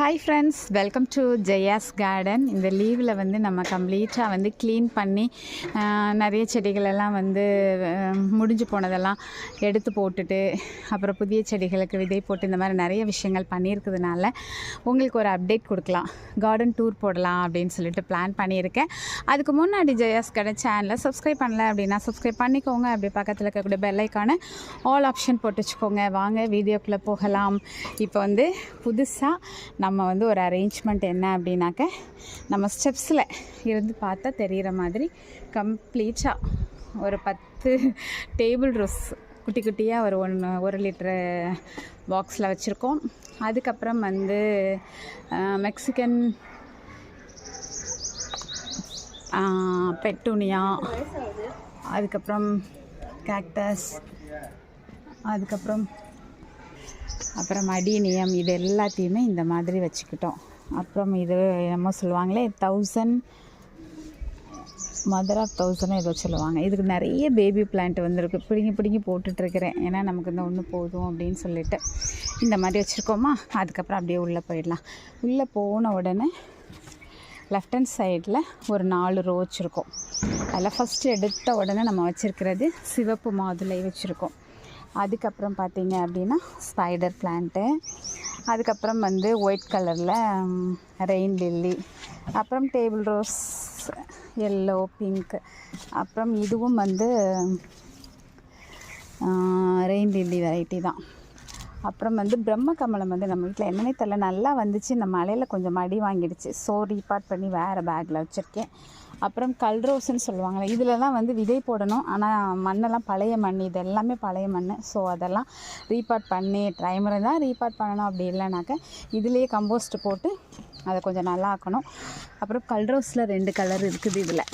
Hi friends, welcome to Jaya's garden. இந்த லீவில் வந்து நம்ம கம்ப்ளீட்டாக வந்து க்ளீன் பண்ணி நிறைய செடிகளெல்லாம் வந்து முடிஞ்சு போனதெல்லாம் எடுத்து போட்டுட்டு அப்புறம் புதிய செடிகளுக்கு விதை போட்டு இந்த மாதிரி நிறைய விஷயங்கள் பண்ணியிருக்கிறதுனால உங்களுக்கு ஒரு அப்டேட் கொடுக்கலாம், கார்டன் டூர் போடலாம் அப்படின்னு சொல்லிட்டு பிளான் பண்ணியிருக்கேன். அதுக்கு முன்னாடி ஜெயாஸ் கார்டன் சேனலை சப்ஸ்கிரைப் பண்ணல அப்படின்னா சப்ஸ்கிரைப் பண்ணிக்கோங்க. அப்படி பக்கத்தில் இருக்கக்கூடிய பெல் ஐக்கான ஆல் ஆப்ஷன் போட்டு வச்சுக்கோங்க. வாங்க வீடியோக்குள்ளே போகலாம். இப்போ வந்து புதுசாக நம்ம வந்து ஒரு அரேஞ்ச்மெண்ட் என்ன அப்படின்னாக்க, நம்ம ஸ்டெப்ஸில் இருந்து பார்த்தா தெரிகிற மாதிரி கம்ப்ளீட்டாக ஒரு 10 டேபிள் ரோஸ் குட்டி குட்டியாக ஒரு 1 லிட்டரு பாக்ஸில் வச்சுருக்கோம். அதுக்கப்புறம் வந்து மெக்சிகன் பெட்டூனியா, அதுக்கப்புறம் கேக்டஸ், அதுக்கப்புறம் அடீனியம், இது எல்லாத்தையுமே இந்த மாதிரி வச்சுக்கிட்டோம். அப்புறம் இது என்னமோ சொல்லுவாங்களே 1000 மதர் ஆஃப் 1000 ஏதோ சொல்லுவாங்க. இதுக்கு நிறைய பேபி பிளான்ட் வந்துருக்கு, பிடுங்கி போட்டுட்ருக்கிறேன். ஏன்னா நமக்கு இந்த ஒன்று போதும் அப்படின்னு சொல்லிட்டு இந்த மாதிரி வச்சுருக்கோமா. அதுக்கப்புறம் அப்படியே உள்ளே போயிடலாம். உள்ளே போன உடனே லெஃப்ட் ஹேண்ட் சைடில் ஒரு 4 ரோ வச்சுருக்கோம். அதில் ஃபஸ்ட்டு எடுத்த உடனே நம்ம வச்சுருக்கிறது சிவப்பு மாதுளை வச்சுருக்கோம். அதுக்கப்புறம் பார்த்திங்க அப்படின்னா ஸ்பைடர் பிளான்ட்டு, அதுக்கப்புறம் வந்து ஒயிட் கலரில் ரெயின் லில்லி, அப்புறம் டேபிள் ரோஸ் எல்லோ பிங்க், அப்புறம் இதுவும் வந்து ரெயின் லில்லி வெரைட்டி தான். அப்புறம் வந்து பிரம்ம கமலம் வந்து நம்ம வீட்டில் என்னன்னே தெரியல, நல்லா வந்துச்சு. இந்த மழையில் கொஞ்சம் மடி வாங்கிடுச்சு. ஸோ ரீபார்ட் பண்ணி வேறு பேக்கில் வச்சுருக்கேன். அப்புறம் கல்ரோஸ்ன்னு சொல்லுவாங்களே, இதிலலாம் வந்து விதை போடணும். ஆனால் மண்ணெல்லாம் பழைய மண், இது எல்லாமே பழைய மண். ஸோ அதெல்லாம் ரீபார்ட் பண்ணி டைமரை தான் ரீபார்ட் பண்ணணும். அப்படி இல்லைனாக்க இதுலேயே கம்போஸ்ட் போட்டு அதை கொஞ்சம் நல்லா ஆக்கணும். அப்புறம் கல்ரோஸில் 2 கலர் இருக்குது இதில்.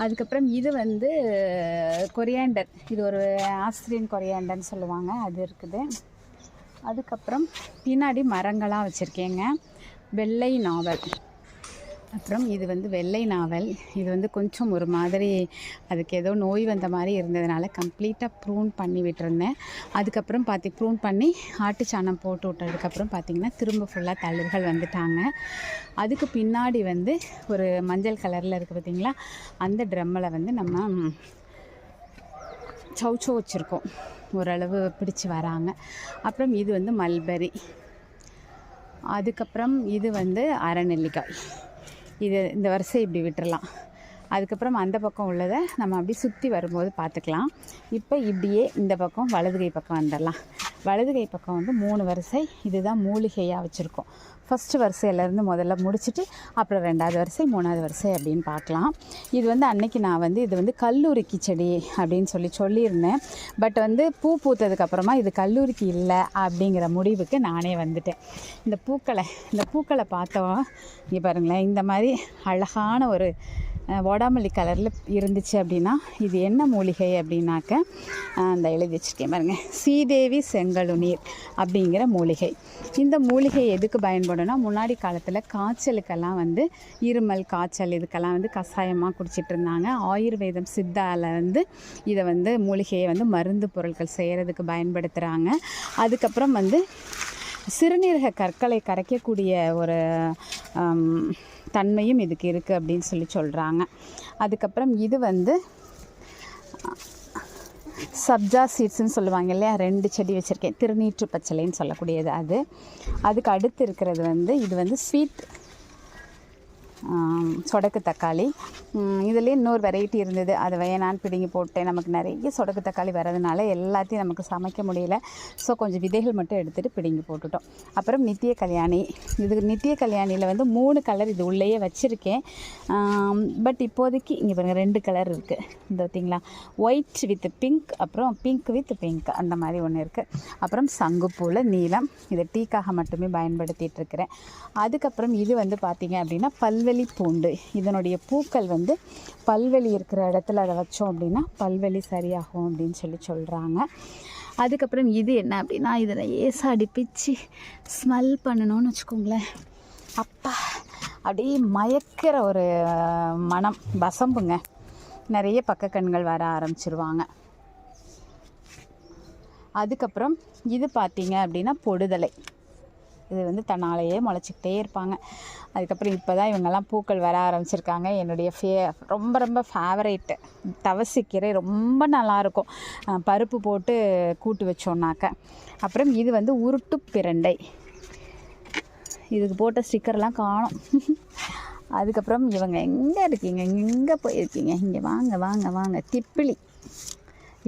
அதுக்கப்புறம் இது வந்து கொரியாண்டர், இது ஒரு ஆஸ்திரியன் கொரியாண்டர்னு சொல்லுவாங்க, அது இருக்குது. அதுக்கப்புறம் பின்னாடி மரங்களாக வச்சுருக்கேங்க. வெள்ளை நாவல், அப்புறம் இது வந்து வெள்ளை நாவல். இது வந்து கொஞ்சம் ஒரு மாதிரி அதுக்கு ஏதோ நோய் வந்த மாதிரி இருந்ததுனால கம்ப்ளீட்டாக ப்ரூன் பண்ணி விட்டுருந்தேன். அதுக்கப்புறம் ப்ரூன் பண்ணி ஆட்டுச்சாணம் போட்டு விட்டதுக்கப்புறம் பார்த்திங்கன்னா திரும்ப ஃபுல்லாக தளிர்கள் வந்துட்டாங்க. அதுக்கு பின்னாடி வந்து ஒரு மஞ்சள் கலரில் இருக்குது பார்த்திங்களா, அந்த ட்ரம்மில் வந்து நம்ம சௌச்சோ வச்சுருக்கோம், ஓரளவு பிடிச்சி வராங்க. அப்புறம் இது வந்து மல்பெரி, அதுக்கப்புறம் இது வந்து அரைநெல்லிக்காய். இது இந்த வரிசை இப்படி விட்டுறலாம். அதுக்கப்புறம் அந்த பக்கம் உள்ளதை நம்ம அப்படி சுற்றி வரும்போது பார்த்துக்கலாம். இப்போ இப்படியே இந்த பக்கம் வலது கை பக்கம் வந்துடலாம். வலது கை பக்கம் வந்து 3 வரிசை, இதுதான் மூலிகையாக வச்சுருக்கோம். ஃபஸ்ட்டு வரிசையிலேருந்து முதல்ல முடிச்சுட்டு அப்புறம் 2வது வரிசை 3வது வரிசை அப்படின்னு பார்க்கலாம். இது வந்து அன்னைக்கு நான் வந்து இது வந்து கல்லூரிக்கு செடி அப்படின்னு சொல்லியிருந்தேன். பட் வந்து பூ பூத்ததுக்கப்புறமா இது கல்லூரிக்கு இல்லை அப்படிங்கிற முடிவுக்கு நானே வந்துட்டேன். இந்த பூக்களை பார்த்தோம், இங்கே பாருங்களேன், இந்த மாதிரி அழகான ஒரு வாடாமல்லி கலரில் இருந்துச்சு அப்படின்னா இது என்ன மூலிகை அப்படின்னாக்க, அந்த எழுதி வச்சுருக்கேன் பாருங்கள், சீதேவி செங்கழுநீர் அப்படிங்கிற மூலிகை. இந்த மூலிகை எதுக்கு பயன்படும்னா, முன்னாடி காலத்தில் காய்ச்சலுக்கெல்லாம் வந்து இருமல் காய்ச்சல் இதுக்கெல்லாம் வந்து கஷாயமாக குடிச்சிட்டு இருந்தாங்க. ஆயுர்வேதம் சித்தாவில் வந்து இதை வந்து மூலிகையை வந்து மருந்து பொருட்கள் செய்கிறதுக்கு பயன்படுத்துகிறாங்க. அதுக்கப்புறம் வந்து சிறுநீரக கற்களை கரைக்கக்கூடிய ஒரு தன்மையும் இதுக்கு இருக்குது அப்படின்னு சொல்கிறாங்க. அதுக்கப்புறம் இது வந்து சப்ஜா சீட்ஸ்ன்னு சொல்லுவாங்க இல்லையா, 2 செடி வச்சுருக்கேன். திருநீற்று பச்சளைன்னு சொல்லக்கூடியது அது. அதுக்கு அடுத்து இருக்கிறது வந்து இது வந்து ஸ்வீட் சொடக்கு தக்காளி. இதுலேயே இன்னொரு வெரைட்டி இருந்தது, அதை வேணான்னு பிடுங்கி போட்டேன். நமக்கு நிறைய சொடக்கு தக்காளி வரதுனால எல்லாத்தையும் நமக்கு சமைக்க முடியல. ஸோ கொஞ்சம் விதைகள் மட்டும் எடுத்துகிட்டு பிடுங்கி போட்டுட்டோம். அப்புறம் நித்திய கல்யாணி, இது நித்திய கல்யாணியில் வந்து 3 கலர் இது உள்ளேயே வச்சுருக்கேன். பட் இப்போதைக்கு இங்கே பாருங்கள் 2 கலர் இருக்குது. இந்த பார்த்திங்களா, ஒயிட் வித் பிங்க், அப்புறம் பிங்க் வித் பிங்க், அந்த மாதிரி ஒன்று இருக்குது. அப்புறம் சங்குப்பூவில் நீலம், இதை டீக்காக மட்டுமே பயன்படுத்திகிட்ருக்கிறேன். அதுக்கப்புறம் இது வந்து பார்த்திங்க அப்படின்னா பல்வெளி பூண்டு. இதனுடைய பூக்கள் வந்து பல்வெளி இருக்கிற இடத்துல அதை வச்சோம் அப்படின்னா பல்வெளி சரியாகும் அப்படின்னு சொல்கிறாங்க. அதுக்கப்புறம் இது என்ன அப்படின்னா, இதில் ஏசாடி பிச்சு ஸ்மெல் பண்ணணும்னு வச்சுக்கோங்களேன், அப்பா அப்படியே மயக்கிற ஒரு மனம், வசம்புங்க. நிறைய பக்க கண்கள் வர ஆரம்பிச்சிருவாங்க. அதுக்கப்புறம் இது பார்த்தீங்க அப்படின்னா பொடுதலை. இது வந்து தன்னாலேயே முளைச்சிக்கிட்டே இருப்பாங்க. அதுக்கப்புறம் இப்போ தான் இவங்கெல்லாம் பூக்கள் வர ஆரம்பிச்சிருக்காங்க. என்னுடைய ரொம்ப ரொம்ப ஃபேவரேட்டு தவசிக்கீரை, ரொம்ப நல்லாயிருக்கும் பருப்பு போட்டு கூட்டு வச்சோன்னாக்க. அப்புறம் இது வந்து உருட்டு பிரண்டை, இதுக்கு போட்ட ஸ்டிக்கர்லாம் காணும். அதுக்கப்புறம் இவங்க எங்கே இருக்கீங்க, எங்கே போயிருக்கீங்க, இங்கே வாங்க வாங்க வாங்க. திப்பிலி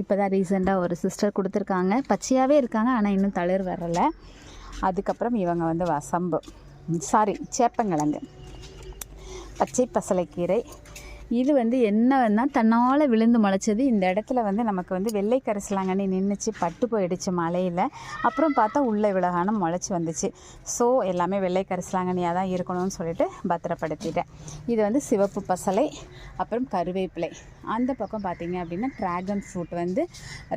இப்போ தான் ரீசெண்டாக ஒரு சிஸ்டர் கொடுத்துருக்காங்க, பச்சையாகவே இருக்காங்க, ஆனால் இன்னும் தளிர் வரலை. அதுக்கப்புறம் இவங்க வந்து சேப்பங்கிழங்கு, பச்சை பசலைக்கீரை. இது வந்து என்னன்னா தன்னால் விழுந்து முளைச்சது. இந்த இடத்துல வந்து நமக்கு வந்து வெள்ளை கரிசலாங்கண்ணி நின்றுச்சு, பட்டு போயிடுச்சு மழையில். அப்புறம் பார்த்தா உள்ளே விலகான முளைச்சி வந்துச்சு. ஸோ எல்லாமே வெள்ளை கரிசலாங்கண்ணியாக தான் இருக்கணும்னு சொல்லிட்டு பத்திரப்படுத்திட்டேன். இது வந்து சிவப்பு பசலை, அப்புறம் கருவேப்பிலை. அந்த பக்கம் பார்த்திங்க அப்படின்னா ட்ராகன் ஃப்ரூட் வந்து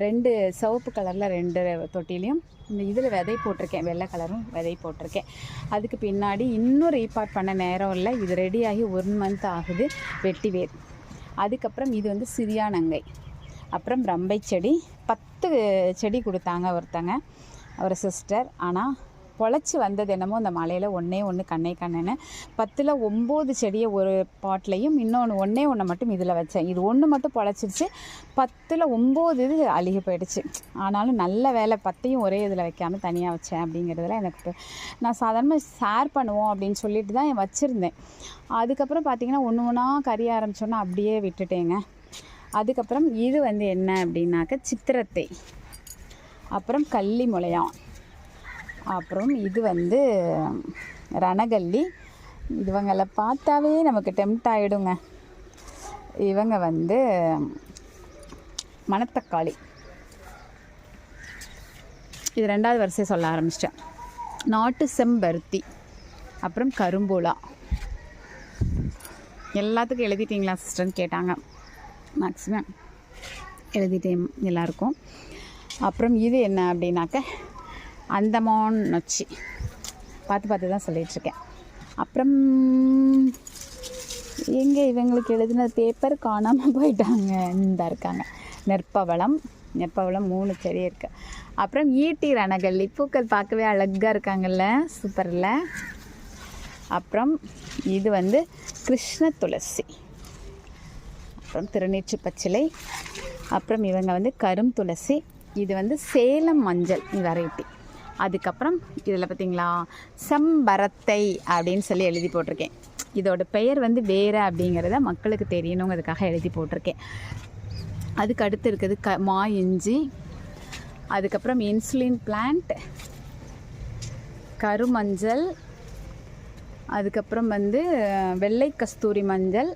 2 சிவப்பு கலரில் 2 தொட்டிலையும் இந்த இதில் விதை போட்டிருக்கேன், வெள்ளை கலரும் விதை போட்டிருக்கேன். அதுக்கு பின்னாடி இன்னும் ரீபார்ட் பண்ண நேரம் இல்லை, இது ரெடியாகி 1 மந்த் ஆகுது. வெட்டிவேர். அதுக்கப்புறம் இது வந்து சிறியானங்கை, அப்புறம் ரம்பை செடி. 10 செடி கொடுத்தாங்க ஒரு சிஸ்டர். ஆனால் பொழைச்சி வந்தது என்னமோ அந்த மலையில் ஒன்று கண்ணுன்னு 10ல் 9 செடியை ஒரு பாட்லையும் இன்னொன்று ஒன்று மட்டும் இதில் வச்சேன். இது ஒன்று மட்டும் பொழைச்சிருச்சு, 10ல் 9 இது அழுகி போயிடுச்சு. ஆனாலும் நல்ல வேலை 10ஐயும் ஒரே இதில் வைக்காமல் தனியாக வச்சேன். அப்படிங்கிறதுல எனக்கு நான் சாதாரணமாக ஷேர் பண்ணுவோம் அப்படின்னு சொல்லிட்டு தான் வச்சுருந்தேன். அதுக்கப்புறம் பார்த்திங்கன்னா ஒன்றா கறிய ஆரம்பிச்சோன்னா அப்படியே விட்டுட்டேங்க. அதுக்கப்புறம் இது வந்து என்ன அப்படின்னாக்க சித்திரத்தை, அப்புறம் கள்ளி முளையான், அப்புறம் இது வந்து ரணகல்லி. இவங்களை பார்த்தாவே நமக்கு டெம்ட் ஆகிடுங்க. இவங்க வந்து மணத்தக்காளி. இது 2வது வரிசை சொல்ல ஆரம்பிச்சிட்டேன். நாட்டு செம்பருத்தி, அப்புறம் கரும்புலா. எல்லாத்துக்கும் எழுதிட்டிங்களா சிஸ்டர்னு கேட்டாங்க. மேக்ஸிமம் எழுதிட்டேன் எல்லாருக்கும். அப்புறம் இது என்ன அப்படின்னாக்க அந்தமான் நொச்சி, பார்த்து தான் சொல்லிகிட்ருக்கேன். அப்புறம் எங்கே இவங்களுக்கு எழுதின பேப்பர் காணாமல் போயிட்டாங்க. இந்த இருக்காங்க நெற்பவளம் 3 செடி இருக்குது. அப்புறம் ஈட்டி ரணகல்லி, பூக்கள் பார்க்கவே அழகாக இருக்காங்கல்ல, சூப்பரில். அப்புறம் இது வந்து கிருஷ்ண துளசி, அப்புறம் திருநீற்று பச்சிலை. அப்புறம் இவங்க வந்து கரும் துளசி. இது வந்து சேலம் மஞ்சள் வெரைட்டி. அதுக்கப்புறம் இதில் பார்த்திங்களா செம்பரத்தை அப்படின்னு சொல்லி எழுதி போட்டிருக்கேன். இதோட பெயர் வந்து வேறு அப்படிங்கிறத மக்களுக்கு தெரியணுங்கிறதுக்காக எழுதி போட்டிருக்கேன். அதுக்கு அடுத்து இருக்குது மா இஞ்சி, அதுக்கப்புறம் இன்சுலின் பிளான்ட், கருமஞ்சள், அதுக்கப்புறம் வந்து வெள்ளை கஸ்தூரி மஞ்சள்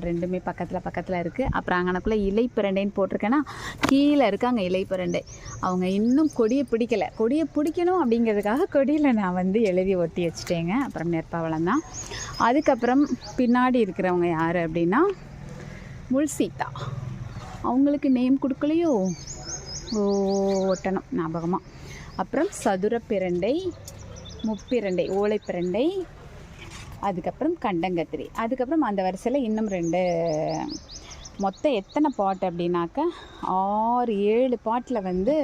2மே பக்கத்தில் இருக்குது. அப்புறம் அங்கனக்குள்ளே இலைப்பிரண்டைன்னு போட்டிருக்கேன்னா கீழே இருக்காங்க இலைப்பிரண்டை. அவங்க இன்னும் கொடியை பிடிக்கணும் அப்படிங்கிறதுக்காக கொடியில் நான் வந்து எழுதி ஒட்டி வச்சுட்டேங்க. அப்புறம் நெற்பவளம் தான். அதுக்கப்புறம் பின்னாடி இருக்கிறவங்க யார் அப்படின்னா முல்சீத்தா. அவங்களுக்கு நேம் கொடுக்கலையோ, ஒட்டணும் ஞாபகமாக. அப்புறம் சதுர பிரண்டை, முப்பிரண்டை, ஓலைப்பிரண்டை, அதுக்கப்புறம் கண்டங்கத்திரி. அதுக்கப்புறம் அந்த வரிசையில் இன்னும் 2, மொத்தம் எத்தனை பாட் அப்படின்னாக்க 6-7 பாட்டில் வந்து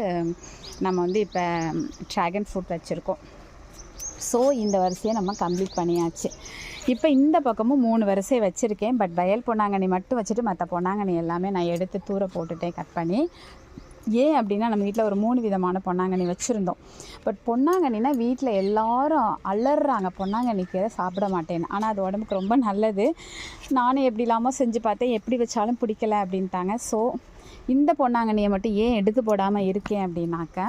நம்ம வந்து இப்போ ட்ராகன் ஃப்ரூட் வச்சுருக்கோம். ஸோ இந்த வரிசையை நம்ம கம்ப்ளீட் பண்ணியாச்சு. இப்போ இந்த பக்கமும் 3 வரிசை வச்சுருக்கேன். பட் வயல் பொன்னாங்கண்ணி மட்டும் வச்சுட்டு மற்ற பொன்னாங்கண்ணி எல்லாமே நான் எடுத்து தூர போட்டுட்டேன், கட் பண்ணி. ஏன் அப்படின்னா நம்ம வீட்டில் ஒரு 3 விதமான பொன்னாங்கண்ணி வச்சுருந்தோம். பட் பொன்னாங்கண்ணினா வீட்டில் எல்லோரும் அலறாங்க, பொன்னாங்கண்ணி கீரை சாப்பிட மாட்டேன்னு. ஆனால் அது உடம்புக்கு ரொம்ப நல்லது. நானும் எப்படி இல்லாமல் செஞ்சு பார்த்தேன், எப்படி வச்சாலும் பிடிக்கல அப்படின்ட்டாங்க. ஸோ இந்த பொன்னாங்கண்ணியை மட்டும் ஏன் எடுத்து போடாமல் இருக்கேன் அப்படின்னாக்க,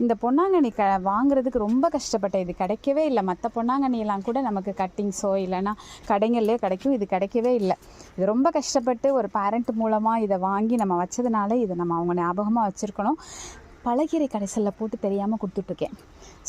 இந்த பொன்னாங்கண்ணி வாங்குறதுக்கு ரொம்ப கஷ்டப்பட்டேன். இது கிடைக்கவே இல்லை. மற்ற பொன்னாங்கண்ணியெல்லாம் கூட நமக்கு கட்டிங்ஸோ இல்லைன்னா கடைங்கள்லேயே கிடைக்கும், இது கிடைக்கவே இல்லை. இது ரொம்ப கஷ்டப்பட்டு ஒரு பேரண்ட் மூலமாக இதை வாங்கி நம்ம வச்சதுனால இதை நம்ம அவங்க ஞாபகமாக வச்சுருக்கணும். பழக்கீரை கடைசலில் போட்டு தெரியாமல் கொடுத்துட்ருக்கேன்.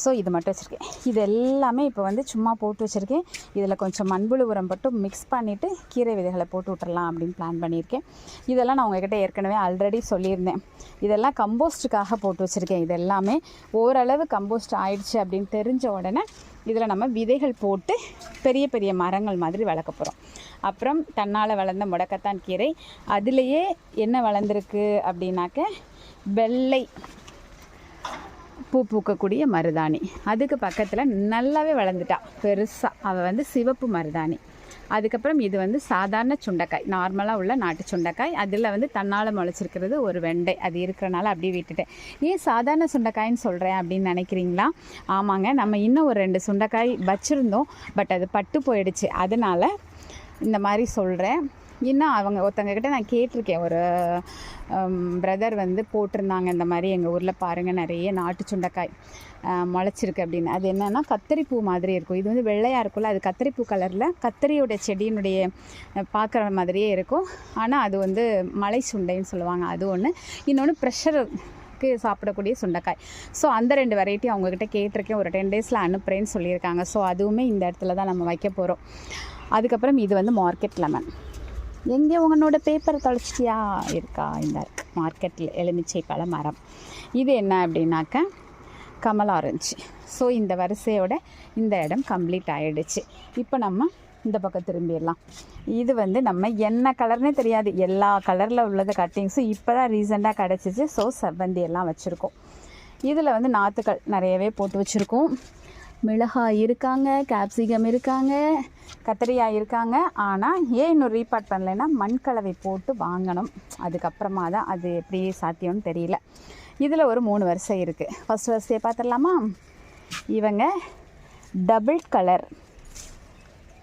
ஸோ இது மட்டும் வச்சுருக்கேன். இது எல்லாமே இப்போ வந்து சும்மா போட்டு வச்சுருக்கேன். இதில் கொஞ்சம் மண்புழு உரம் மட்டும் மிக்ஸ் பண்ணிவிட்டு கீரை விதைகளை போட்டு விட்டுறலாம் அப்படின்னு பிளான் பண்ணியிருக்கேன். இதெல்லாம் நான் உங்கள்கிட்ட ஏற்கனவே ஆல்ரெடி சொல்லியிருந்தேன். இதெல்லாம் கம்போஸ்ட்டுக்காக போட்டு வச்சுருக்கேன். இது எல்லாமே ஓரளவு கம்போஸ்ட் ஆயிடுச்சு அப்படின்னு தெரிஞ்ச உடனே இதில் நம்ம விதைகள் போட்டு பெரிய பெரிய மரங்கள் மாதிரி வளர்க்க போகிறோம். அப்புறம் தன்னால் வளர்ந்த முடக்கத்தான் கீரை, அதுலேயே என்ன வளர்ந்துருக்கு அப்படின்னாக்க வெள்ளை பூ பூக்கக்கூடிய மருதாணி. அதுக்கு பக்கத்தில் நல்லாவே வளர்ந்துட்டா பெருசாக, அவள் வந்து சிவப்பு மருதாணி. அதுக்கப்புறம் இது வந்து சாதாரண சுண்டைக்காய், நார்மலாக உள்ள நாட்டு சுண்டைக்காய். அதில் வந்து தன்னால் முளைச்சிருக்கிறது ஒரு வெண்டை, அது இருக்கிறனால அப்படியே விட்டுட்டேன். ஏன் சாதாரண சுண்டைக்காய்ன்னு சொல்கிறேன் அப்படின்னு நினைக்கிறீங்களா? ஆமாங்க, நம்ம இன்னும் ஒரு 2 சுண்டைக்காய் வச்சுருந்தோம், பட் அது பட்டு போயிடுச்சு, அதனால் இந்த மாதிரி சொல்கிறேன். இன்னும் அவங்க ஒருத்தங்கக்கிட்ட நான் கேட்டிருக்கேன், ஒரு பிரதர் வந்து போட்டிருந்தாங்க இந்த மாதிரி எங்கள் ஊரில் பாருங்கள் நிறைய நாட்டு சுண்டைக்காய் முளைச்சிருக்கு அப்படின்னு. அது என்னென்னா கத்தரிப்பூ மாதிரி இருக்கும். இது வந்து வெள்ளையாக இருக்கும்ல, அது கத்தரிப்பூ கலரில் கத்தரியோடைய செடியினுடைய பார்க்குற மாதிரியே இருக்கும். ஆனால் அது வந்து மலை சுண்டைன்னு சொல்லுவாங்க, அது ஒன்று. இன்னொன்று ப்ரெஷருக்கு சாப்பிடக்கூடிய சுண்டைக்காய். ஸோ அந்த 2 வெரைட்டி அவங்கக்கிட்ட கேட்டிருக்கேன், ஒரு 10 டேஸில் அனுப்புகிறேன்னு சொல்லியிருக்காங்க. ஸோ அதுவுமே இந்த இடத்துல தான் நம்ம வைக்க போகிறோம். அதுக்கப்புறம் இது வந்து மார்க்கெட் லெமன். எங்கே உங்களோட பேப்பரை தொலைச்சிட்டியா? இருக்கா, இந்த இருக்குது மார்க்கெட்டில் எலுமிச்சை பழ மரம். இது என்ன அப்படின்னாக்க கமல் ஆரஞ்சு. ஸோ இந்த வரிசையோட இந்த இடம் கம்ப்ளீட் ஆகிடுச்சு. இப்போ நம்ம இந்த பக்கம் திரும்பிடலாம். இது வந்து நம்ம என்ன கலர்னே தெரியாது, எல்லா கலரில் உள்ளது கட்டிங்ஸும் இப்போ தான் ரீசெண்டாக கிடச்சிச்சு. ஸோ செவ்வந்தி எல்லாம் வச்சுருக்கோம். இதில் வந்து நாற்றுக்கள் நிறையவே போட்டு வச்சுருக்கோம். மிளகாய் இருக்காங்க, கேப்சிகம் இருக்காங்க, கத்திரிக்காய் இருக்காங்க. ஆனால் ஏன் இன்னும் ரீபார்ட் பண்ணலைன்னா மண்கலவை போட்டு வாங்கணும், அதுக்கப்புறமா தான் அது எப்படி சாத்தியம்னு தெரியல. இதில் ஒரு 3 வரிசை இருக்குது. ஃபஸ்ட் வரிசையை பார்த்துடலாமா? இவங்க டபுள் கலர்.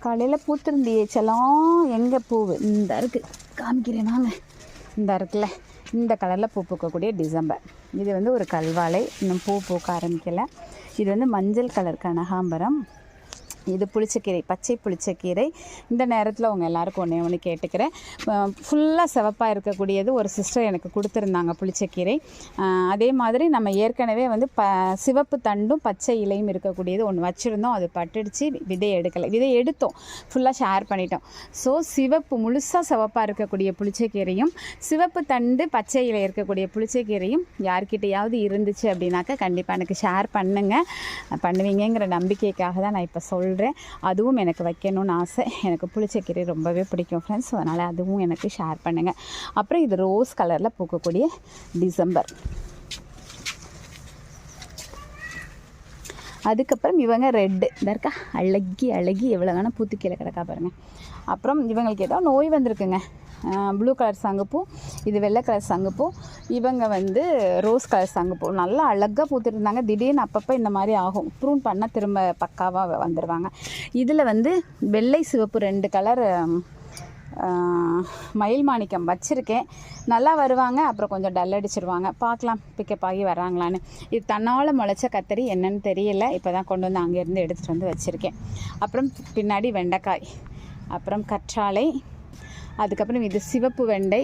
காலையில் பூத்திருந்தியச்செல்லாம் எங்கே பூவு இந்த இருக்குது, காமிக்கிறேன் வாங்க. இந்த இருக்குல்ல, இந்த கலரில் பூ பூக்கக்கூடிய டிசம்பர். இது வந்து ஒரு கல்வாழை, இன்னும் பூ பூக்க ஆரம்பிக்கலை. இது வந்து மஞ்சள் கலர் கனகாம்பரம். இது புளிச்சக்கீரை, பச்சை புளிச்சக்கீரை. இந்த நேரத்தில் அவங்க எல்லாருக்கும் ஒன்று கேட்டுக்கிறேன், ஃபுல்லாக சிவப்பாக இருக்கக்கூடியது ஒரு சிஸ்டர் எனக்கு கொடுத்துருந்தாங்க புளிச்சக்கீரை. அதே மாதிரி நம்ம ஏற்கனவே வந்து சிவப்பு தண்டும் பச்சை இலையும் இருக்கக்கூடியது ஒன்று வச்சுருந்தோம், அது பட்டுடுச்சு, விதை எடுக்கலை. விதை எடுத்தோம், ஃபுல்லாக ஷேர் பண்ணிட்டோம். ஸோ சிவப்பு முழுசாக சிவப்பாக இருக்கக்கூடிய புளிச்சக்கீரையும் சிவப்பு தண்டு பச்சை இலை இருக்கக்கூடிய புளிச்சக்கீரையும் யார்கிட்டையாவது இருந்துச்சு அப்படின்னாக்கா கண்டிப்பாக எனக்கு ஷேர் பண்ணுவீங்கிற நம்பிக்கைக்காக தான் நான் இப்போ சொல்கிறேன். அதுவும் எனக்கு வைக்கணும்னு ஆசை. எனக்கு புளிச்சக்கீரை ரொம்பவே பிடிக்கும் ஃப்ரெண்ட்ஸ், அதனால் அதுவும் எனக்கு ஷேர் பண்ணுங்கள். அப்புறம் இது ரோஸ் கலரில் பூக்கக்கூடிய டிசம்பர். அதுக்கப்புறம் இவங்க ரெட்டு இருக்கா, அழகி எவ்வளோ வேணால் பூத்து கீழே கிடக்கா பாருங்கள். அப்புறம் இவங்களுக்கு ஏதோ நோய் வந்திருக்குங்க. ப்ளூ கலர் சங்குப்பூ, இது வெள்ளை கலர் சங்குப்பூ, இவங்க வந்து ரோஸ் கலர் சங்குப்பூ. நல்லா அழகாக பூத்துருந்தாங்க. திடீர்னு அப்பப்போ இந்த மாதிரி ஆகும், ப்ரூன் பண்ணால் திரும்ப பக்காவாக வந்துடுவாங்க. இதில் வந்து வெள்ளை சிவப்பு 2 கலர் மயில் மாணிக்கம் வச்சுருக்கேன். நல்லா வருவாங்க, அப்புறம் கொஞ்சம் டல் அடிச்சிருவாங்க. பார்க்கலாம் பிக்கப் ஆகி வராங்களான்னு. இது தன்னால் முளைச்ச கத்தரி என்னன்னு தெரியல, இப்போ தான் கொண்டு வந்து அங்கேருந்து எடுத்துகிட்டு வந்து வச்சுருக்கேன். அப்புறம் பின்னாடி வெண்டைக்காய், அப்புறம் கற்றாழை, அதுக்கப்புறம் இது சிவப்பு வெண்டை.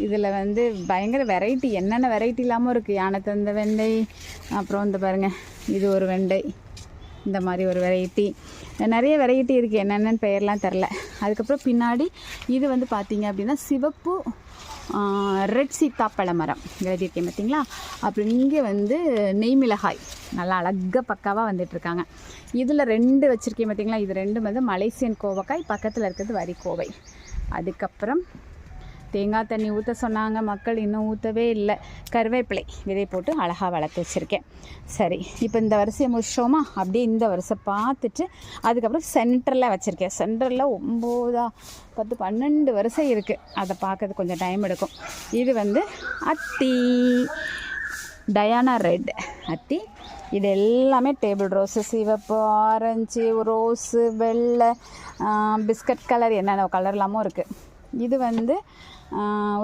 இதில் வந்து பயங்கர வெரைட்டி, என்னென்ன வெரைட்டி இல்லாமல் இருக்குது. யானை தந்த வெண்டை, அப்புறம் இந்த பாருங்கள் இது ஒரு வெண்டை, இந்த மாதிரி ஒரு வெரைட்டி, நிறைய வெரைட்டி இருக்குது, என்னென்னு பெயர்லாம் தெரில. அதுக்கப்புறம் பின்னாடி இது வந்து பார்த்திங்க அப்படின்னா சிவப்பு ரெட் சீத்தாப்பழ மரம் எழுதியிருக்கேன் பார்த்தீங்களா. அப்புறம் இங்கே வந்து நெய் மிளகாய் நல்லா அழகாக பக்காவாக வந்துட்டுருக்காங்க. இதில் 2 வச்சுருக்கேன் பார்த்தீங்களா, இது 2 வந்து மலேசியன் கோவக்காய், பக்கத்தில் இருக்கிறது வரி கோவை. அதுக்கப்புறம் தேங்காய் தண்ணி ஊற்ற சொன்னாங்க மக்கள், இன்னும் ஊற்றவே இல்லை. கருவேப்பிலை விதை போட்டு அழகாக வளர்த்து வச்சுருக்கேன். சரி, இப்போ இந்த வரிசையை முடிச்சோமா, அப்படியே இந்த வரிசை பார்த்துட்டு அதுக்கப்புறம் சென்டரில் வச்சுருக்கேன். சென்டரில் 9, 10, 12 வரிசை இருக்குது. அதை பார்க்கறது கொஞ்சம் டைம் எடுக்கும். இது வந்து அத்தி, டயானா ரெட் அத்தி. இது எல்லாமே டேபிள் ரோஸு, சிவப்பு, ஆரஞ்சு, ரோஸு, வெள்ளை, பிஸ்கட் கலர், என்னென்ன கலர்லாமும் இருக்குது. இது வந்து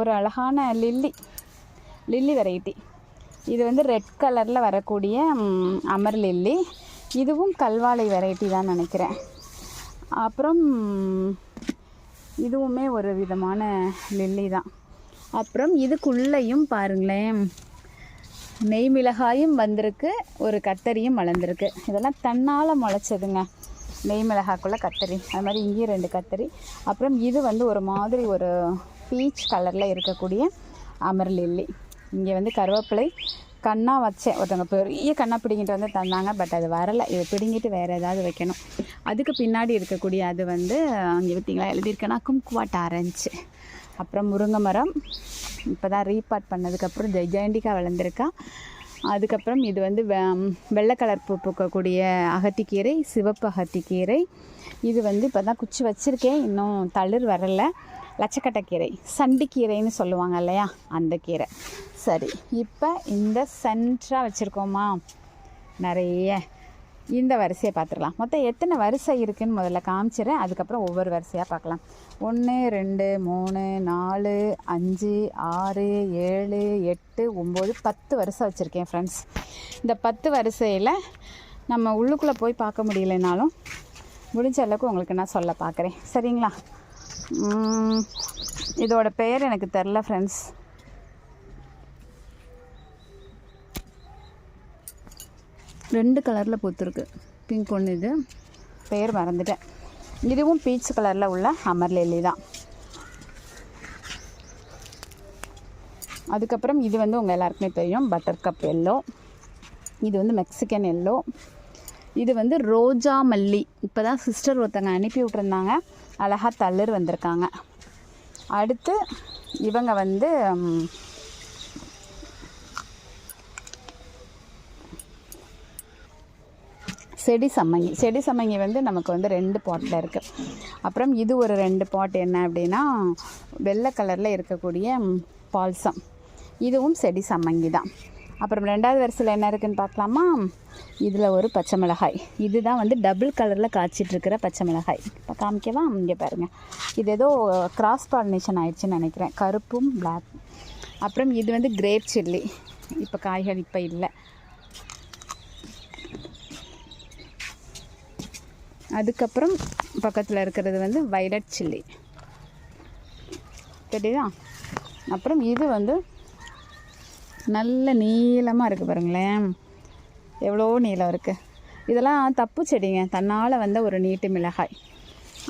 ஒரு அழகான லில்லி வெரைட்டி. இது வந்து ரெட் கலரில் வரக்கூடிய அமர் லில்லி. இதுவும் கல்வாழை வெரைட்டி தான் நினைக்கிறேன். அப்புறம் இதுவுமே ஒரு விதமான லில்லி தான். அப்புறம் இதுக்குள்ளேயும் பாருங்களேன் நெய் மிளகாயும் வந்திருக்கு, ஒரு கத்தரியும் வளர்ந்துருக்கு. இதெல்லாம் தன்னால் முளைச்சதுங்க. நெய் மிளகாக்குள்ளே கத்தரி, அது மாதிரி இங்கேயும் 2 கத்தரி. அப்புறம் இது வந்து ஒரு மாதிரி ஒரு பீச் கலரில் இருக்கக்கூடிய அமர் லில்லி. இங்கே வந்து கருவேப்பிலை கண்ணா வச்சேன், ஒருத்தவங்க பெரிய கண்ணா பிடிங்கிட்டு வந்து தந்தாங்க, பட் அது வரலை. இதை பிடுங்கிட்டு வேறு ஏதாவது வைக்கணும். அதுக்கு பின்னாடி இருக்கக்கூடிய அது வந்து அங்கே பார்த்தீங்களா எழுதியிருக்கேன்னா கும்குவாட் ஆரஞ்சு. அப்புறம் முருங்கை மரம் இப்போ தான் ரீபார்ட் பண்ணதுக்கப்புறம் ஜெயண்டிக்காய் வளர்ந்துருக்கா. அதுக்கப்புறம் இது வந்து வெள்ளை கலர் பூ பூக்கக்கூடிய அகத்திக்கீரை, சிவப்பு அகத்திக்கீரை. இது வந்து இப்போ தான் குச்சி வச்சுருக்கேன், இன்னும் தளிர் வரலை. லட்சக்கட்டைக்கீரை, சண்டிக்கீரைன்னு சொல்லுவாங்க இல்லையா, அந்த கீரை. சரி, இப்போ இந்த சென்டராக வச்சுருக்கோமா நிறைய. இந்த வரிசையை பார்த்துக்கலாம். மொத்தம் எத்தனை வரிசை இருக்குதுன்னு முதல்ல காமிச்சிடுறேன், அதுக்கப்புறம் ஒவ்வொரு வரிசையாக பார்க்கலாம். 1 2 3 4 5 6 7 8 9 10 வரிசை வச்சுருக்கேன் ஃப்ரெண்ட்ஸ். இந்த 10 வரிசையில் நம்ம உள்ளுக்குள்ளே போய் பார்க்க முடியலைனாலும் முடிஞ்ச அளவுக்கு உங்களுக்கு நான் சொல்ல பார்க்குறேன், சரிங்களா? இதோட பெயர் எனக்கு தெரில ஃப்ரெண்ட்ஸ். ரெண்டு கலரில் பூத்துருக்கு, பிங்க் ஒன்று, இது பெயர் மறந்துட்டேன். இதுவும் பீச் கலரில் உள்ள அமர் லில்லி தான். அதுக்கப்புறம் இது வந்து உங்கள் எல்லாருக்குமே தெரியும், பட்டர் கப் எல்லோ. இது வந்து மெக்சிகன் எல்லோ. இது வந்து ரோஜா மல்லி. இப்போ தான் சிஸ்டர் ஒருத்தங்க அனுப்பி விட்ருந்தாங்க, அழகாக தளிர் வந்திருக்காங்க. அடுத்து இவங்க வந்து செடி சம்மங்கி. செடி சம்மங்கி வந்து நமக்கு வந்து 2 பாட்டில் இருக்குது. அப்புறம் இது ஒரு 2 பாட் என்ன அப்படின்னா வெள்ளை கலரில் இருக்கக்கூடிய பால்சம், இதுவும் செடி சம்மங்கி தான். அப்புறம் 2வது வரிசையில் என்ன இருக்குதுன்னு பார்க்கலாமா? இதில் ஒரு பச்சை மிளகாய். இதுதான் வந்து டபுள் கலரில் காய்ச்சிட்ருக்கிற பச்சை மிளகாய். இப்போ காமிக்கவா? இங்கே பாருங்கள், இது ஏதோ கிராஸ் பாலினேஷன் ஆயிடுச்சுன்னு நினைக்கிறேன், கருப்பும் பிளாக். அப்புறம் இது வந்து கிரேப் சில்லி. இப்போ காய்கள் இப்போ இல்லை. அதுக்கப்புறம் பக்கத்தில் இருக்கிறது வந்து வைலட் சில்லி, தெரியுதா? அப்புறம் இது வந்து நல்ல நீளமாக இருக்குது பாருங்களேன், எவ்வளோ நீளம் இருக்குது. இதெல்லாம் தப்பு செடிங்க, தன்னால் வந்த ஒரு நீட்டு மிளகாய்.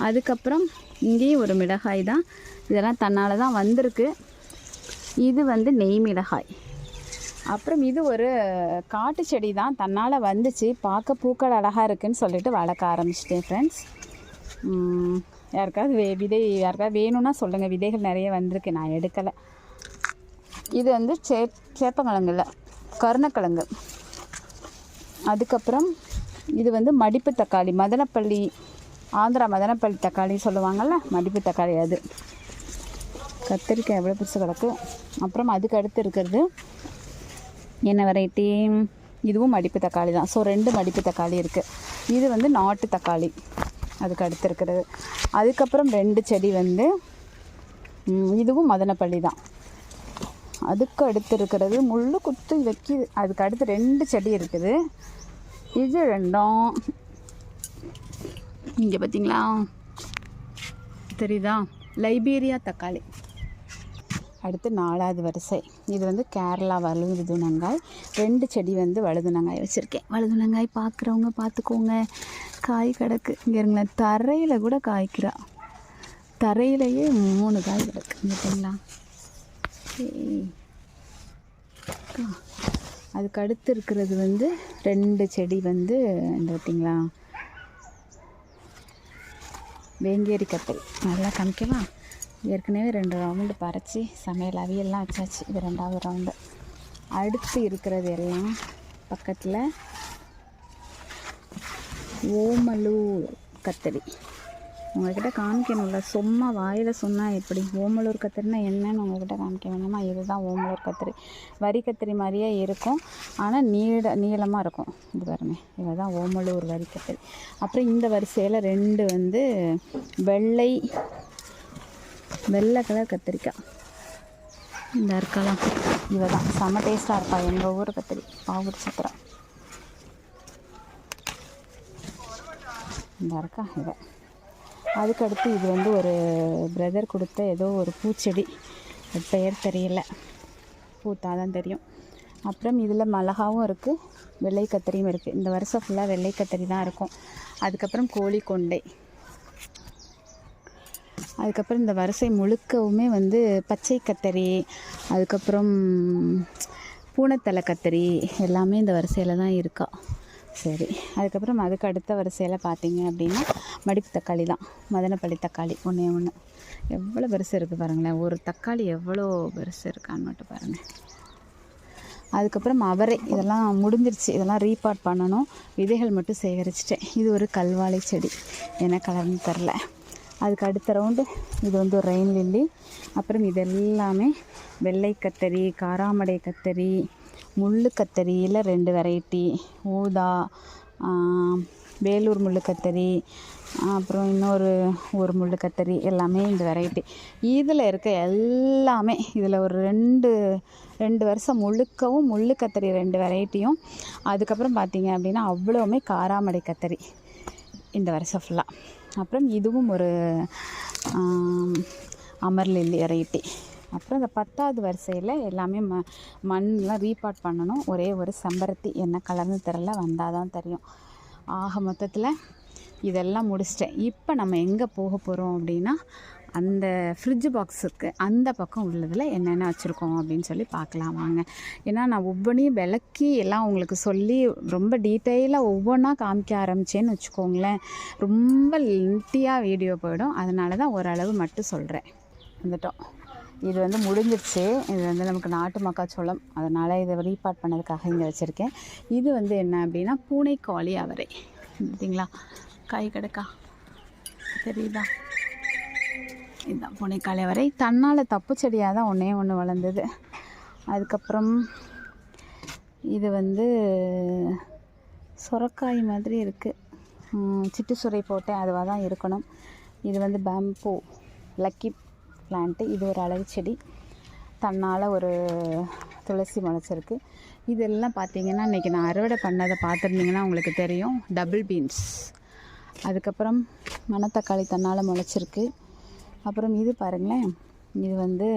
அதுக்கப்புறம் இங்கேயும் ஒரு மிளகாய் தான், இதெல்லாம் தன்னால் தான் வந்திருக்கு. இது வந்து நெய் மிளகாய். அப்புறம் இது ஒரு காட்டு செடி தான், தன்னால் வந்துச்சு, பார்க்க பூக்கள் அழகாக இருக்குதுன்னு சொல்லிட்டு வளர்க்க ஆரம்பிச்சிட்டேன் ஃப்ரெண்ட்ஸ். யாருக்காவது விதை யாருக்காவது வேணும்னா சொல்லுங்கள், விதைகள் நிறைய வந்திருக்கு, நான் எடுக்கலை. இது வந்து சேப்பங்கிழங்கு இல்லை, கருணக்கிழங்கு. அதுக்கப்புறம் இது வந்து மடிப்பு தக்காளி, மதனப்பள்ளி, ஆந்திரா மதனப்பள்ளி தக்காளி சொல்லுவாங்கள்ல, மடிப்பு தக்காளி. அது கத்திரிக்காய் எவ்வளோ பெருசு கிடக்கு. அப்புறம் அதுக்கு அடுத்து இருக்கிறது என்ன வெரைட்டி? இதுவும் மடிப்பு தக்காளி தான். ஸோ 2 மடிப்பு தக்காளி இருக்குது. இது வந்து நாட்டு தக்காளி அதுக்கு அடுத்து இருக்கிறது. அதுக்கப்புறம் 2 செடி வந்து இதுவும் மதனப்பள்ளி தான். அதுக்கு அடுத்து இருக்கிறது முள்ளு குத்து வைக்கிது. அதுக்கு அடுத்து 2 செடி இருக்குது. இது 2ம் இங்கே பார்த்தீங்களா, தெரியுதா? லைபீரியா தக்காளி. அடுத்து 4வது வரிசை. இது வந்து கேரளா வழுதுணங்காய். 2 செடி வந்து வழுதுணங்காய் வச்சுருக்கேன். வழுதுணங்காய் பார்க்குறவங்க பார்த்துக்கோங்க, காய் கிடக்கு. இங்கே இருங்களேன், தரையில் கூட காய்க்கிறா. தரையிலையே 3 காய் கிடக்கு, பார்த்தீங்களா? அதுக்கு அடுத்து இருக்கிறது வந்து 2 செடி வந்து இந்த பார்த்தீங்களா, வேங்கேரி கத்தரி. நல்லா காமிக்கலாம். ஏற்கனவே 2 ரவுண்டு பறித்து சமையல் அவியெல்லாம் வச்சாச்சு. இது 2வது ரவுண்டு. அடுத்து இருக்கிறது எல்லாம் பக்கத்தில் ஓமலூர் கத்தரி. உங்கள்கிட்ட காமிக்கணும்ல, சும்மா வாயில் சொன்னால் எப்படி? ஓமலூர் கத்திரினா என்னன்னு உங்கள்கிட்ட காமிக்க வேணாமா? இதுதான் ஓமலூர் கத்திரி. வரி கத்திரி மாதிரியே இருக்கும், ஆனால் நீளமாக இருக்கும். இது பாருங்கள், இதுதான் ஓமலூர் வரி கத்திரி. அப்புறம் இந்த வரிசையில் 2 வந்து வெள்ளை கலர் கத்திரிக்காய். இந்த இருக்கலாம், இவ தான் செம்ம டேஸ்ட்டாக இருப்பா, எங்கள் ஊர் கத்திரி, பாவூர் சத்திரம். இந்த இருக்கா இதை. அதுக்கடுத்து இது வந்து ஒரு பிரதர் கொடுத்த ஏதோ ஒரு பூச்செடி, பெயர் தெரியல, பூத்தாதான் தெரியும். அப்புறம் இதில் மிளகாவும் இருக்குது, வெள்ளை கத்திரியும் இருக்குது. இந்த வருஷம் ஃபுல்லாக வெள்ளை கத்திரி தான் இருக்கும். அதுக்கப்புறம் கோழிக்கொண்டை. அதுக்கப்புறம் இந்த வரிசை முழுக்கவுமே வந்து பச்சை கத்தரி, அதுக்கப்புறம் பூனைத்தலை கத்தரி எல்லாமே இந்த வரிசையில் தான் இருக்கா. சரி, அதுக்கப்புறம் அதுக்கு அடுத்த வரிசையில் பார்த்தீங்க அப்படின்னா மடிப்பு தக்காளி தான், மதனப்பள்ளி தக்காளி. ஒன்று எவ்வளோ பெருசு இருக்குது பாருங்களேன். ஒரு தக்காளி எவ்வளோ பெருசு இருக்கான்னு மட்டும் பாருங்கள். அதுக்கப்புறம் அவரை இதெல்லாம் முடிஞ்சிருச்சு, இதெல்லாம் ரீபாட் பண்ணணும். விதைகள் மட்டும் சேகரிச்சிட்டேன். இது ஒரு கல்வாழை செடி, என்ன கலர்னு தெரில. அதுக்கு அடுத்த ரவுண்டு இது வந்து ஒரு ரெயின் லில்லி. அப்புறம் இது எல்லாமே வெள்ளை கத்தரி, காராமடை கத்தரி, முள்ளு கத்தரியில் 2 வெரைட்டி, ஊதா, வேலூர் முள்ளு கத்தரி, அப்புறம் இன்னொரு ஒரு முள்ளு கத்தரி, எல்லாமே இந்த வெரைட்டி. இதில் இருக்க எல்லாமே இதில் ஒரு ரெண்டு வருஷம் முழுக்கவும் முள்ளு கத்தரி 2 வெரைட்டியும், அதுக்கப்புறம் பார்த்திங்க அப்படின்னா அவ்வளோவுமே காராமடை கத்தரி இந்த வருஷம் ஃபுல்லாக. அப்புறம் இதுவும் ஒரு அமர் லில்லி வெரைட்டி. அப்புறம் இந்த 10வது வரிசையில் எல்லாமே மண்ணெலாம் ரீபாட் பண்ணணும். ஒரே ஒரு செம்பருத்தி, என்ன கலர்னு தெரில, வந்தால் தான் தெரியும். ஆக மொத்தத்தில் இதெல்லாம் முடிச்சிட்டேன். இப்போ நம்ம எங்கே போக போகிறோம் அப்படின்னா, அந்த ஃப்ரிட்ஜ் பாக்ஸுக்கு அந்த பக்கம் உள்ளதில் என்னென்ன வச்சுருக்கோம் அப்படின்னு சொல்லி பார்க்கலாம் வாங்க. ஏன்னா நான் ஒவ்வொன்றையும் விளக்கி எல்லாம் உங்களுக்கு சொல்லி ரொம்ப டீட்டெயிலாக ஒவ்வொன்றா காமிக்க ஆரம்பித்தேன்னு வச்சுக்கோங்களேன், ரொம்ப லென்த்தியாக வீடியோ போயிடும். அதனால தான் ஓரளவு மட்டும் சொல்கிறேன். வந்துட்டோம். இது வந்து முடிஞ்சிருச்சு. இது வந்து நமக்கு நாட்டு மக்காச்சோளம், அதனால் இதை ரீபாட் பண்ணதுக்காக இங்கே வச்சுருக்கேன். இது வந்து என்ன அப்படின்னா பூனைக்காளி அவரை. பார்த்தீங்களா, காய் கிடக்கா தெரியுதா? இதுதான் பூனைக்காளி அவரை. தன்னால் தப்பு செடியாக தான் ஒன்று வளர்ந்தது. அதுக்கப்புறம் இது வந்து சுரக்காய் மாதிரி இருக்குது, சிட்டு சுரை போட்டேன், அதுவாக தான் இருக்கணும். இது வந்து பேம்பூ லக்கி பிளான்ட்டு, இது ஒரு அழகு செடி. தன்னால் ஒரு துளசி முளைச்சிருக்கு. இதெல்லாம் பார்த்திங்கன்னா இன்றைக்கி நான் அறுவடை பண்ணதை பார்த்துருந்தீங்கன்னா உங்களுக்கு தெரியும், டபுள் பீன்ஸ். அதுக்கப்புறம் மணத்தக்காளி தன்னால் முளைச்சிருக்கு. அப்புறம் இது பாருங்களேன், இது வந்து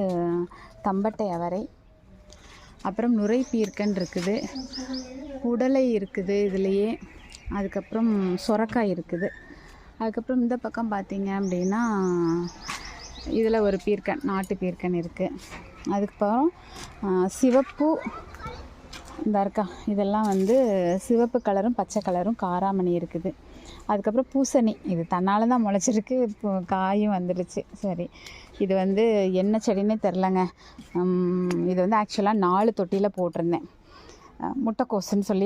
தம்பட்டை அவரை. அப்புறம் நுரை பீர்க்கன் இருக்குது, உடலை இருக்குது இதுலேயே. அதுக்கப்புறம் சுரக்காய் இருக்குது. அதுக்கப்புறம் இந்த பக்கம் பார்த்திங்க அப்படின்னா இதில் ஒரு பீர்க்கன், நாட்டு பீர்க்கன் இருக்குது. அதுக்கப்புறம் சிவப்பு இந்த இருக்கா, இதெல்லாம் வந்து சிவப்பு கலரும் பச்சை கலரும் காராமணி இருக்குது. அதுக்கப்புறம் பூசணி, இது தன்னால் தான் முளைச்சிருக்கு, இப்போ காயும் வந்துடுச்சு. சரி, இது வந்து என்ன செடின்னே தெரிலங்க. இது வந்து ஆக்சுவலாக 4 தொட்டியில் போட்டிருந்தேன். முட்டைக்கோசுன்னு சொல்லி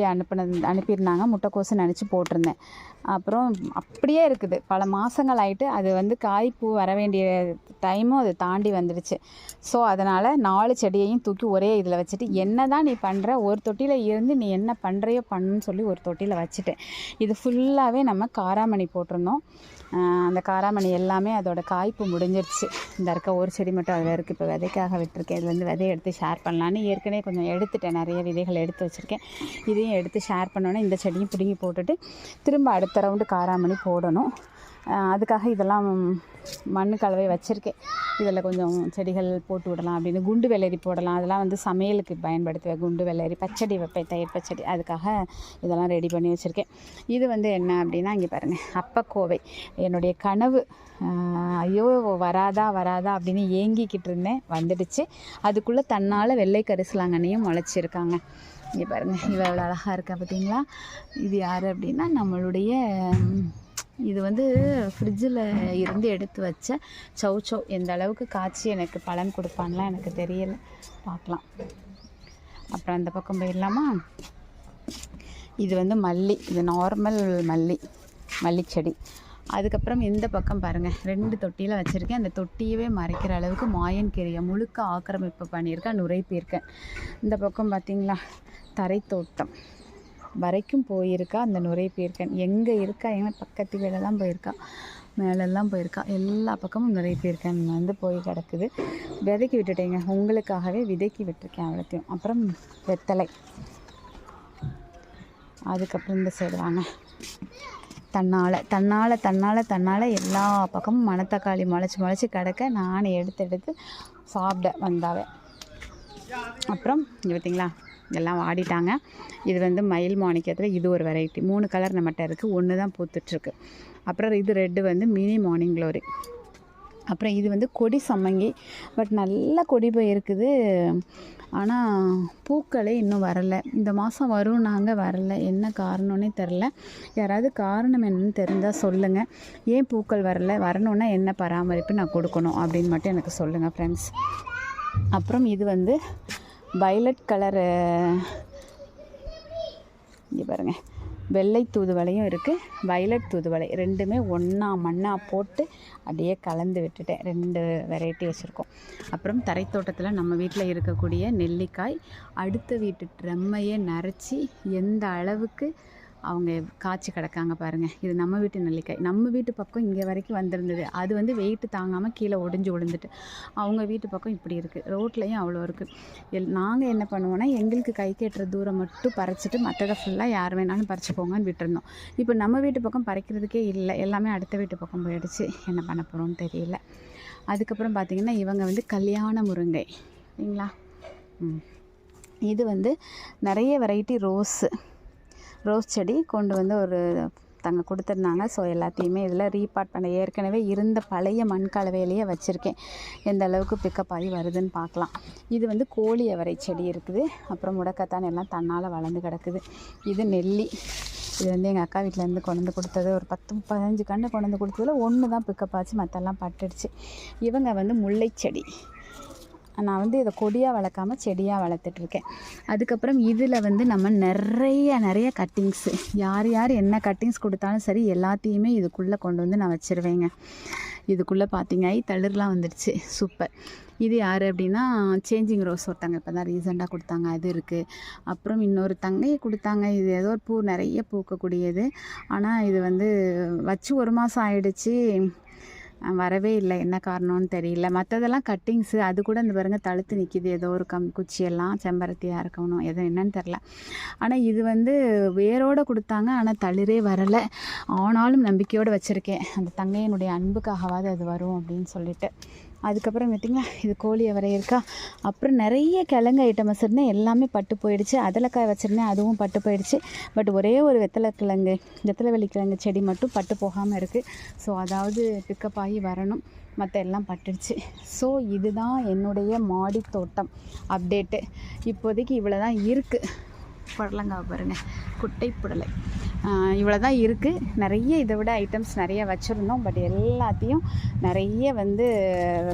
அனுப்பியிருந்தாங்க. முட்டைக்கோசு நினச்சி போட்டிருந்தேன். அப்புறம் அப்படியே இருக்குது, பல மாதங்கள் ஆகிட்டு. அது வந்து காய்ப்பூ வர வேண்டிய டைமும் அது தாண்டி வந்துடுச்சு. ஸோ அதனால் 4 செடியையும் தூக்கி ஒரே இதில் வச்சுட்டு, என்ன தான் நீ பண்ணுற, ஒரு தொட்டியில் இருந்து நீ என்ன பண்ணுறையோ பண்ணுன்னு சொல்லி ஒரு தொட்டியில் வச்சுட்டேன். இது ஃபுல்லாகவே நம்ம காராமணி போட்டிருந்தோம். அந்த காராமணி எல்லாமே அதோடய காய்ப்பு முடிஞ்சிருச்சு. இந்த இருக்க ஒரு செடி மட்டும் அதில் இருக்குது. இப்போ விதைக்காக விட்டுருக்கேன். இதுலேருந்து விதையை எடுத்து ஷேர் பண்ணலான்னு ஏற்கனவே கொஞ்சம் எடுத்துட்டேன், நிறைய விதைகள் எடுத்து வச்சுருக்கேன். இதையும் எடுத்து ஷேர் பண்ணோன்னே இந்த செடியும் பிடுங்கி போட்டுட்டு திரும்ப அடுத்த ரவுண்டு காராமணி போடணும். அதுக்காக இதெல்லாம் மண் கலவை வச்சுருக்கேன். இதில் கொஞ்சம் செடிகள் போட்டு விடலாம் அப்படின்னு. குண்டு வெள்ளரி போடலாம், அதெல்லாம் வந்து சமையலுக்கு பயன்படுத்துவேன். குண்டு வெள்ளரி பச்சடி வைப்பேன், தயிர் பச்சடி. அதுக்காக இதெல்லாம் ரெடி பண்ணி வச்சுருக்கேன். இது வந்து என்ன அப்படின்னா, இங்கே பாருங்கள், அப்பக்கோவை. என்னுடைய கனவு, ஐயோ வராதா அப்படின்னு ஏங்கிக்கிட்டு இருந்தேன், வந்துடுச்சு. அதுக்குள்ளே தன்னால் வெள்ளை கரிசலாங்கண்ணியும் முளைச்சிருக்காங்க. இங்கே பாருங்கள், இவ்வளோ அழகாக இருக்கா பார்த்தீங்களா? இது யார் அப்படின்னா நம்மளுடைய, இது வந்து ஃப்ரிட்ஜில் இருந்து எடுத்து வச்ச சௌச்சௌ. எந்த அளவுக்கு காய்ச்சி எனக்கு பலன் கொடுப்பான்லாம் எனக்கு தெரியலை, பார்க்கலாம். அப்புறம் அந்த பக்கம் போயிடலாமா? இது வந்து மல்லி, இது நார்மல் மல்லிச்செடி. அதுக்கப்புறம் இந்த பக்கம் பாருங்கள், 2 தொட்டியில் வச்சுருக்கேன். அந்த தொட்டியவே மறைக்கிற அளவுக்கு மாயன்கீரையை முழுக்க ஆக்கிரமிப்பு பண்ணியிருக்கேன், நுரைப்பீர்க்கேன். இந்த பக்கம் பார்த்திங்களா, தரைத்தோட்டம் வரைக்கும் போயிருக்கா அந்த நுரைப்பீர்க்கன். எங்கே இருக்கா, எங்கே பக்கத்து வீடெல்லாம் போயிருக்கா, மேலெல்லாம் போயிருக்கா. எல்லா பக்கமும் நுரைப்பீர்க்கன் வந்து போய் கிடக்குது. விதைக்கி விட்டுட்டேங்க, உங்களுக்காகவே விதைக்கி விட்டுருக்கேன் அவ்வளோத்தையும். அப்புறம் வெத்தலை. அதுக்கப்புறம் இந்த சைடு வாங்க, தன்னால் எல்லா பக்கமும் மணத்தக்காளி முளைச்சி கிடக்க நான் எடுத்து சாப்பிட வந்தாவே. அப்புறம் இங்கே பார்த்திங்களா, எல்லாம் வாடிட்டாங்க. இது வந்து மயில் மாணிக்கத்தில் இது ஒரு வெரைட்டி. 3 கலர் நம்மகிட்ட இருக்குது, 1 தான் பூத்துட்ருக்கு. அப்புறம் இது ரெட்டு வந்து மினி மார்னிங் க்ளோரி. அப்புறம் இது வந்து கொடி சம்மங்கி, பட் நல்ல கொடி போயிருக்குது. ஆனால் பூக்களே இன்னும் வரலை. இந்த மாதம் வரும், நாங்கள் வரலை. என்ன காரணம்னே தெரில. யாராவது காரணம் என்னன்னு தெரிஞ்சால் சொல்லுங்கள். ஏன் பூக்கள் வரலை, வரணுன்னா என்ன பராமரிப்பு நான் கொடுக்கணும் அப்படின்னு மட்டும் எனக்கு சொல்லுங்கள் ஃப்ரெண்ட்ஸ். அப்புறம் இது வந்து வயலட் கலரு இங்கே பாருங்கள், வெள்ளை தூதுவளையும் இருக்குது, வயலட் தூதுவளை ரெண்டுமே ஒன்றா மண்ணாக போட்டு அப்படியே கலந்து விட்டுட்டேன். 2 வெரைட்டி வச்சுருக்கோம். அப்புறம் தரைத்தோட்டத்தில் நம்ம வீட்டில் இருக்கக்கூடிய நெல்லிக்காய் அடுத்த வீட்டு ட்ரம்மையே நிறச்சி எந்த அளவுக்கு அவங்க காய்ச்சி கிடக்காங்க பாருங்கள். இது நம்ம வீட்டு நெல்லிக்காய். நம்ம வீட்டு பக்கம் இங்கே வரைக்கும் வந்திருந்தது. அது வந்து வெயிட்டு தாங்காமல் கீழே ஒடிஞ்சு விழுந்துட்டு. அவங்க வீட்டு பக்கம் இப்படி இருக்குது. ரோட்லேயும் அவ்வளோ இருக்குது. நாங்கள் என்ன பண்ணுவோன்னா, எங்களுக்கு கை கேட்டுற தூரம் மட்டும் பறிச்சிட்டு மற்றதை ஃபுல்லாக யார் வேணாலும் பறிச்சுக்கோங்கன்னு விட்டுருந்தோம். இப்போ நம்ம வீட்டு பக்கம் பறிக்கிறதுக்கே இல்லை, எல்லாமே அடுத்த வீட்டு பக்கம் போயிடுச்சு. என்ன பண்ண போகிறோன்னு தெரியல. அதுக்கப்புறம் பார்த்திங்கன்னா இவங்க வந்து கல்யாண முருங்கை சரிங்களா. இது வந்து நிறைய வெரைட்டி ரோஸ் செடி கொண்டு வந்து ஒரு தங்க கொடுத்துருந்தாங்க. ஸோ எல்லாத்தையுமே இதில் ரீபார்ட் பண்ண ஏற்கனவே இருந்த பழைய மண் கலவையிலேயே வச்சுருக்கேன். எந்த அளவுக்கு பிக்கப் ஆகி வருதுன்னு பார்க்கலாம். இது வந்து கோழி அவரை செடி இருக்குது. அப்புறம் முடக்கத்தான் எல்லாம் தன்னால் வளர்ந்து கிடக்குது. இது நெல்லி. இது வந்து எங்கள் அக்கா வீட்டிலேருந்து கொண்டு வந்து கொடுத்தது. ஒரு 10-15 கன்று கொண்டு வந்து கொடுத்ததில் 1 தான் பிக்கப் ஆச்சு, மற்றெல்லாம் பட்டுடுச்சு. இவங்க வந்து முல்லை செடி. நான் வந்து இதை கொடியாக வளர்க்காமல் செடியாக வளர்த்துட்ருக்கேன். அதுக்கப்புறம் இதில் வந்து நம்ம நிறைய கட்டிங்ஸு, யார் என்ன கட்டிங்ஸ் கொடுத்தாலும் சரி எல்லாத்தையுமே இதுக்குள்ளே கொண்டு வந்து நான் வச்சுருவேங்க. இதுக்குள்ளே பார்த்தீங்க தளிர்லாம் வந்துடுச்சு. சூப்பர். இது யார் அப்படின்னா சேஞ்சிங் ரோஸ் ஒருத்தங்க இப்போ தான் ரீசெண்டாக கொடுத்தாங்க, அது இருக்குது. அப்புறம் இன்னொரு தங்கையை கொடுத்தாங்க. இது ஏதோ ஒரு பூ நிறைய பூக்கக்கூடியது. ஆனால் இது வந்து வச்சு 1 மாதம் ஆயிடுச்சு, வரவே இல்லை. என்ன காரணம்னு தெரியல. மற்றதெல்லாம் கட்டிங்ஸு, அது கூட இந்த பாருங்க தழுத்து நிற்கிது. ஏதோ ஒரு குச்சியெல்லாம் செம்பருத்தியாக இருக்கணும், எதோ என்னன்னு தெரில. ஆனால் இது வந்து வேரோடு கொடுத்தாங்க, ஆனால் தளிரே வரலை. ஆனாலும் நம்பிக்கையோடு வச்சுருக்கேன், அந்த தங்கையினுடைய அன்புக்காகவாது அது வரும் அப்படின்னு சொல்லிட்டு. அதுக்கப்புறம் பார்த்திங்களா இது கோழி அவரை இருக்கா. அப்புறம் நிறைய கிழங்கு ஐட்டம் வச்சுருந்தேன், எல்லாமே பட்டு போயிடுச்சு. அதலைக்காய் வச்சுருந்தேன், அதுவும் பட்டு போயிடுச்சு. பட் ஒரே ஒரு வெத்தலை வெள்ளிக்கிழங்கு செடி மட்டும் பட்டு போகாமல் இருக்குது. ஸோ அதாவது பிக்கப் ஆகி வரணும், மற்ற எல்லாம் பட்டுடுச்சு. ஸோ இதுதான் என்னுடைய மாடி தோட்டம் அப்டேட்டு. இப்போதைக்கு இவ்வளோ தான் இருக்குது. புடலங்காய் பாருங்கள், குட்டை புடலை இவ்வளோ தான் இருக்குது. நிறைய இதை விட ஐட்டம்ஸ் நிறைய வச்சுருந்தோம். பட் எல்லாத்தையும் நிறைய வந்து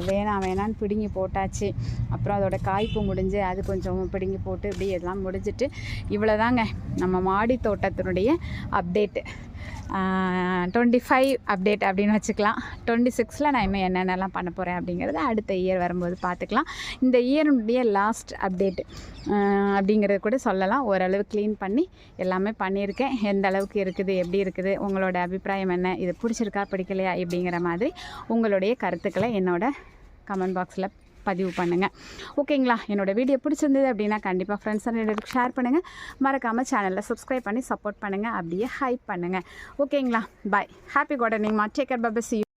வேணான்னு பிடுங்கி போட்டாச்சு. அப்புறம் அதோடய காய்ப்பு முடிஞ்சு அது கொஞ்சம் பிடுங்கி போட்டு இப்படி எல்லாம் முடிஞ்சிட்டு இவ்வளோ தாங்க நம்ம மாடி தோட்டத்தினுடைய அப்டேட்டு. 25 அப்டேட் அப்படின்னு வச்சுக்கலாம். 26ல் நான் இன்னும் என்னென்னலாம் பண்ண போகிறேன் அப்படிங்கிறத அடுத்த இயர் வரும்போது பார்த்துக்கலாம். இந்த இயருடைய லாஸ்ட் அப்டேட் அப்படிங்கிறது கூட சொல்லலாம். ஓரளவு க்ளீன் பண்ணி எல்லாமே பண்ணியிருக்கேன். எந்த அளவுக்கு இருக்குது, எப்படி இருக்குது, உங்களோட அபிப்பிராயம் என்ன, இது பிடிச்சிருக்கா பிடிக்கலையா அப்படிங்கிற மாதிரி உங்களுடைய கருத்துக்களை என்னோட கமெண்ட் பாக்ஸில் பதிவு பண்ணுங்கள். ஓகேங்களா. என்னோடய வீடியோ பிடிச்சிருந்தது அப்படின்னா கண்டிப்பாக ஃப்ரெண்ட்ஸ் அண்ட் ரிலேட்டிவ்க்கு ஷேர் பண்ணுங்கள். மறக்காமல் சேனலில் சப்ஸ்கிரைப் பண்ணி சப்போர்ட் பண்ணுங்கள், அப்படியே ஹைப் பண்ணுங்கள். ஓகேங்களா. பாய். ஹாப்பி கார்டனிங் மா. Take care. Bye. See you.